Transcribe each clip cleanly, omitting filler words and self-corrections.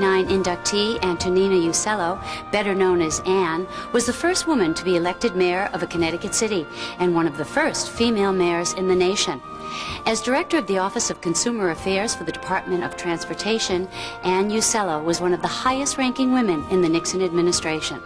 1969 inductee Antonina Uccello, better known as Ann, was the first woman to be elected mayor of a Connecticut city and one of the first female mayors in the nation. As director of the Office of Consumer Affairs for the Department of Transportation, Ann Uccello was one of the highest-ranking women in the Nixon administration.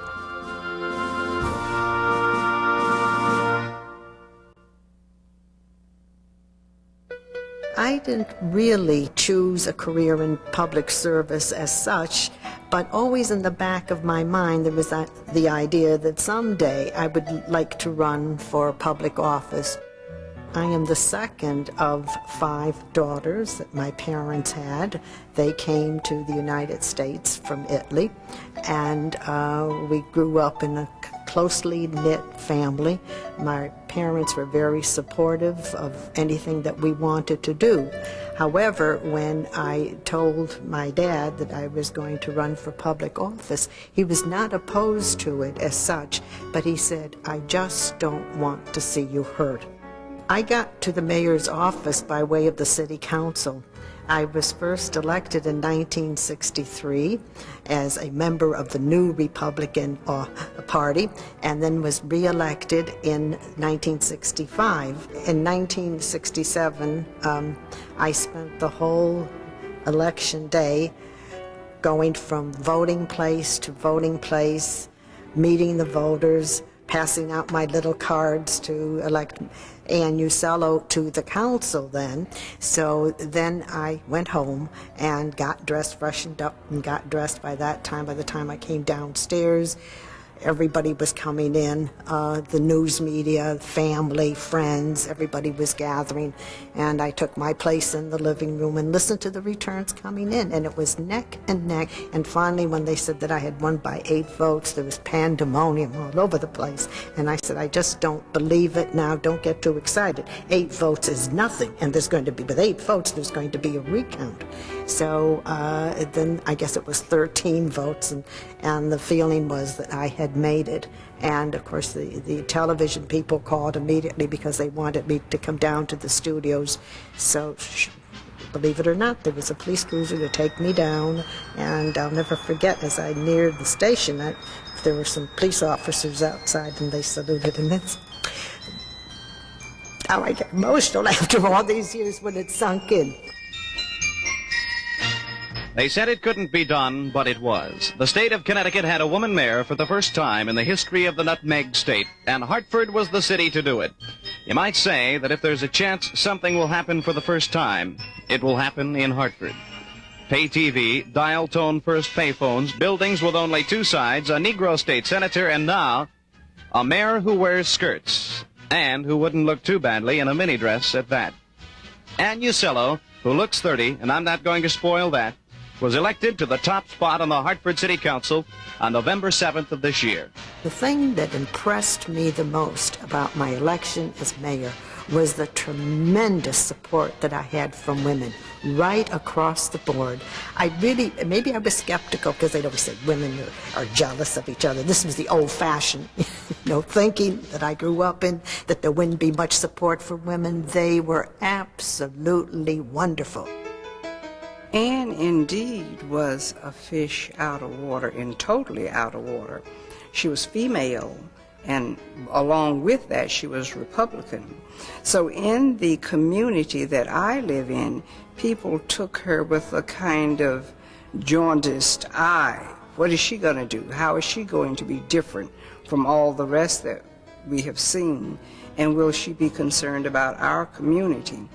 I didn't really choose a career in public service as such, but always in the back of my mind there was the idea that someday I would like to run for public office. I am the second of 5 daughters that my parents had. They came to the United States from Italy, and we grew up in a closely knit family. My parents were very supportive of anything that we wanted to do. However, when I told my dad that I was going to run for public office, he was not opposed to it as such, but he said, "I just don't want to see you hurt." I got to the mayor's office by way of the city council. I was first elected in 1963 as a member of the new Republican Party, and then was re-elected in 1965. In 1967, I spent the whole election day going from voting place to voting place, meeting the voters, passing out my little cards to elect Ann Uccello to the council then. So then I went home and got dressed, freshened up, and got dressed by that time. By the time I came downstairs, everybody was coming in, the news media, family, friends, everybody was gathering, and I took my place in the living room and listened to the returns coming in, and it was neck and neck. And finally, when they said that I had won by 8 votes, there was pandemonium all over the place, and I said, "I just don't believe it now, don't get too excited. 8 votes is nothing, and there's going to be, with 8 votes, there's going to be a recount." So then I guess it was 13 votes, and the feeling was that I had made it. And of course the television people called immediately because they wanted me to come down to the studios. So believe it or not, there was a police cruiser to take me down, and I'll never forget, as I neared the station, there were some police officers outside, and they saluted, and it's how I get emotional after all these years when it sunk in. They said it couldn't be done, but it was. The state of Connecticut had a woman mayor for the first time in the history of the Nutmeg State, and Hartford was the city to do it. You might say that if there's a chance something will happen for the first time, it will happen in Hartford. Pay TV, dial-tone first payphones, buildings with only 2 sides, a Negro state senator, and now a mayor who wears skirts, and who wouldn't look too badly in a mini dress at that. Ann Uccello, who looks 30, and I'm not going to spoil that, was elected to the top spot on the Hartford City Council on November 7th of this year. The thing that impressed me the most about my election as mayor was the tremendous support that I had from women right across the board. Maybe I was skeptical because they'd always say women are jealous of each other. This was the old-fashioned, thinking that I grew up in, that there wouldn't be much support for women. They were absolutely wonderful. Ann indeed was a fish out of water, and totally out of water. She was female, and along with that she was Republican. So in the community that I live in, people took her with a kind of jaundiced eye. What is she going to do? How is she going to be different from all the rest that we have seen? And will she be concerned about our community?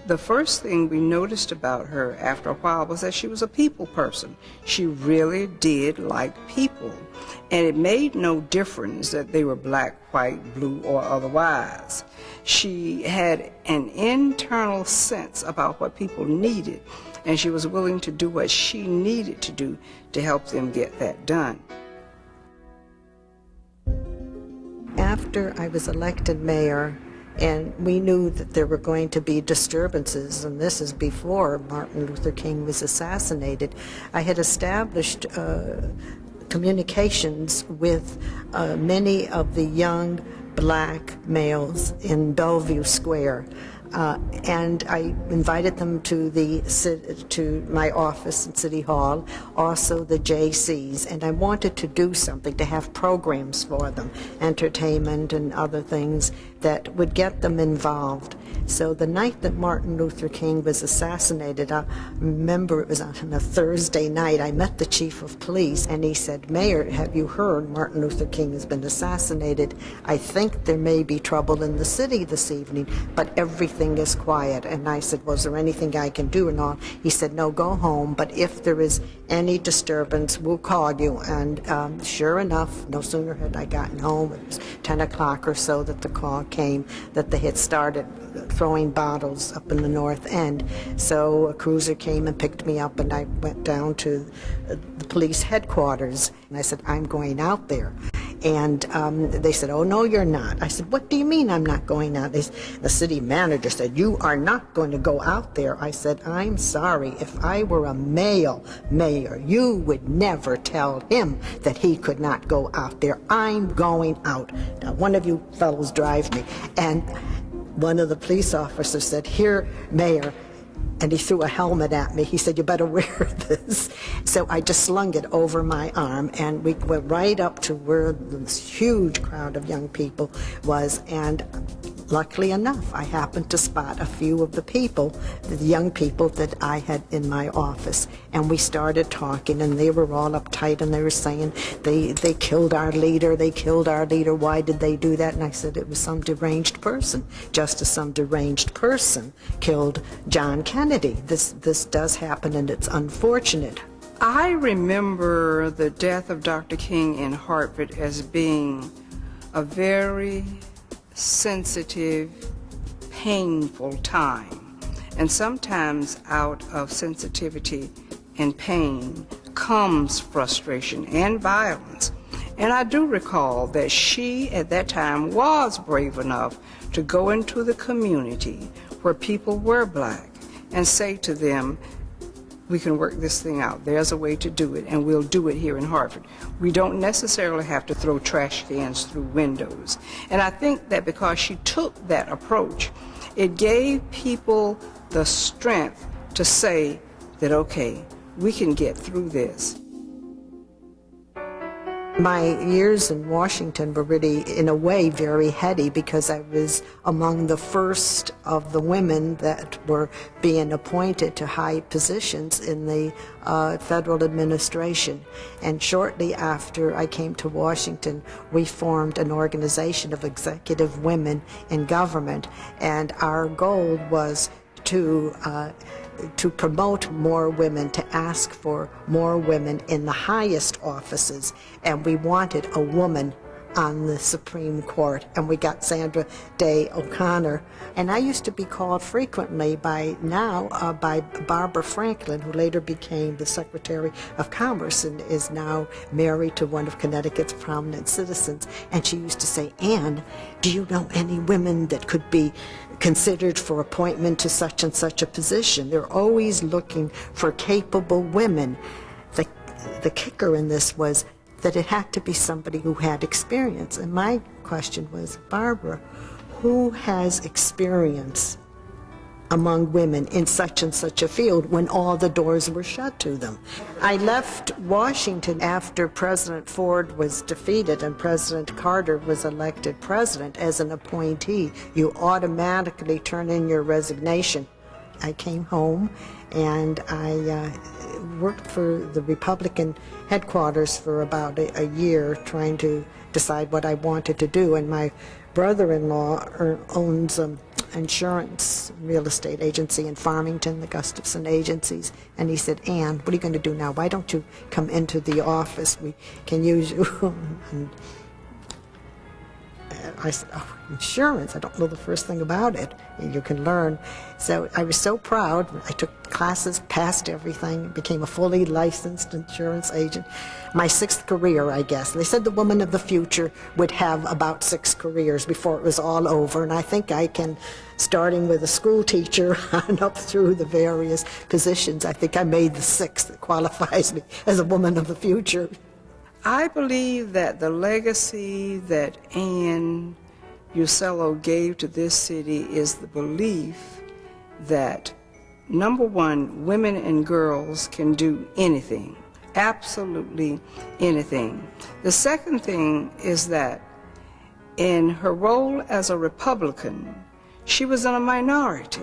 The first thing we noticed about her after a while was that she was a people person. She really did like people. And it made no difference that they were black, white, blue, or otherwise. She had an internal sense about what people needed, and she was willing to do what she needed to do to help them get that done. After I was elected mayor, and we knew that there were going to be disturbances, and this is before Martin Luther King was assassinated, I had established communications with many of the young black males in Bellevue Square. And I invited them to my office in City Hall, also the JCs, and I wanted to do something, to have programs for them, entertainment and other things that would get them involved. So the night that Martin Luther King was assassinated, I remember it was on a Thursday night, I met the chief of police, and he said, "Mayor, have you heard Martin Luther King has been assassinated? I think there may be trouble in the city this evening, but everything is quiet." And I said, "Was there anything I can do?" and all. He said, "No, go home, but if there is any disturbance, we'll call you." And sure enough, no sooner had I gotten home, it was 10 o'clock or so, that the call came that they had started throwing bottles up in the north end. So a cruiser came and picked me up, and I went down to the police headquarters, and I said, "I'm going out there." And they said, "Oh, no, you're not." I said, "What do you mean I'm not going out?" The city manager said, "You are not going to go out there." I said, "I'm sorry. If I were a male mayor, you would never tell him that he could not go out there. I'm going out. Now, one of you fellows drive me." And one of the police officers said, "Here, Mayor," and he threw a helmet at me. He said, "You better wear this." So I just slung it over my arm, and we went right up to where this huge crowd of young people was, and luckily enough, I happened to spot a few of the people, the young people that I had in my office, and we started talking, and they were all uptight, and they were saying, they killed our leader, they killed our leader, why did they do that?" And I said, "It was some deranged person, just as some deranged person killed John Kennedy. This does happen, and it's unfortunate." I remember the death of Dr. King in Hartford as being a very sensitive, painful time. And sometimes out of sensitivity and pain comes frustration and violence. And I do recall that she, at that time, was brave enough to go into the community where people were black and say to them, "We can work this thing out. There's a way to do it, and we'll do it here in Hartford. We don't necessarily have to throw trash cans through windows." And I think that because she took that approach, it gave people the strength to say that, okay, we can get through this. My years in Washington were really, in a way, very heady, because I was among the first of the women that were being appointed to high positions in the federal administration. And shortly after I came to Washington, we formed an organization of executive women in government, and our goal was to promote more women, to ask for more women in the highest offices, and we wanted a woman on the Supreme Court, and we got Sandra Day O'Connor. And I used to be called frequently by Barbara Franklin, who later became the Secretary of Commerce and is now married to one of Connecticut's prominent citizens. And she used to say, "Ann, do you know any women that could be considered for appointment to such and such a position?" They're always looking for capable women. The kicker in this was that it had to be somebody who had experience. And my question was, "Barbara, who has experience among women in such and such a field when all the doors were shut to them?" I left Washington after President Ford was defeated and President Carter was elected president. As an appointee, you automatically turn in your resignation. I came home and I worked for the Republican headquarters for about a year, trying to decide what I wanted to do. And my brother-in-law owns insurance real estate agency in Farmington, the Gustafson Agencies, and he said, "Ann, what are you going to do now? Why don't you come into the office? We can use you." And I said, "Oh, insurance, I don't know the first thing about it." You can learn. So I was so proud. I took classes, passed everything, became a fully licensed insurance agent. My sixth career, I guess. They said the woman of the future would have about 6 careers before it was all over, and I think I can, starting with a school teacher and up through the various positions, I think I made the 6th that qualifies me as a woman of the future. I believe that the legacy that Ann Uccello gave to this city is the belief that, number one, women and girls can do anything, absolutely anything. The second thing is that in her role as a Republican, she was in a minority.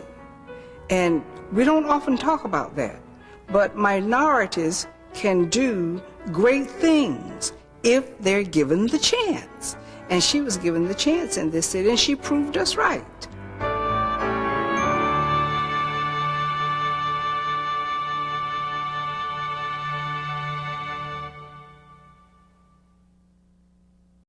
And we don't often talk about that, but minorities can do great things if they're given the chance. And she was given the chance in this city, and she proved us right.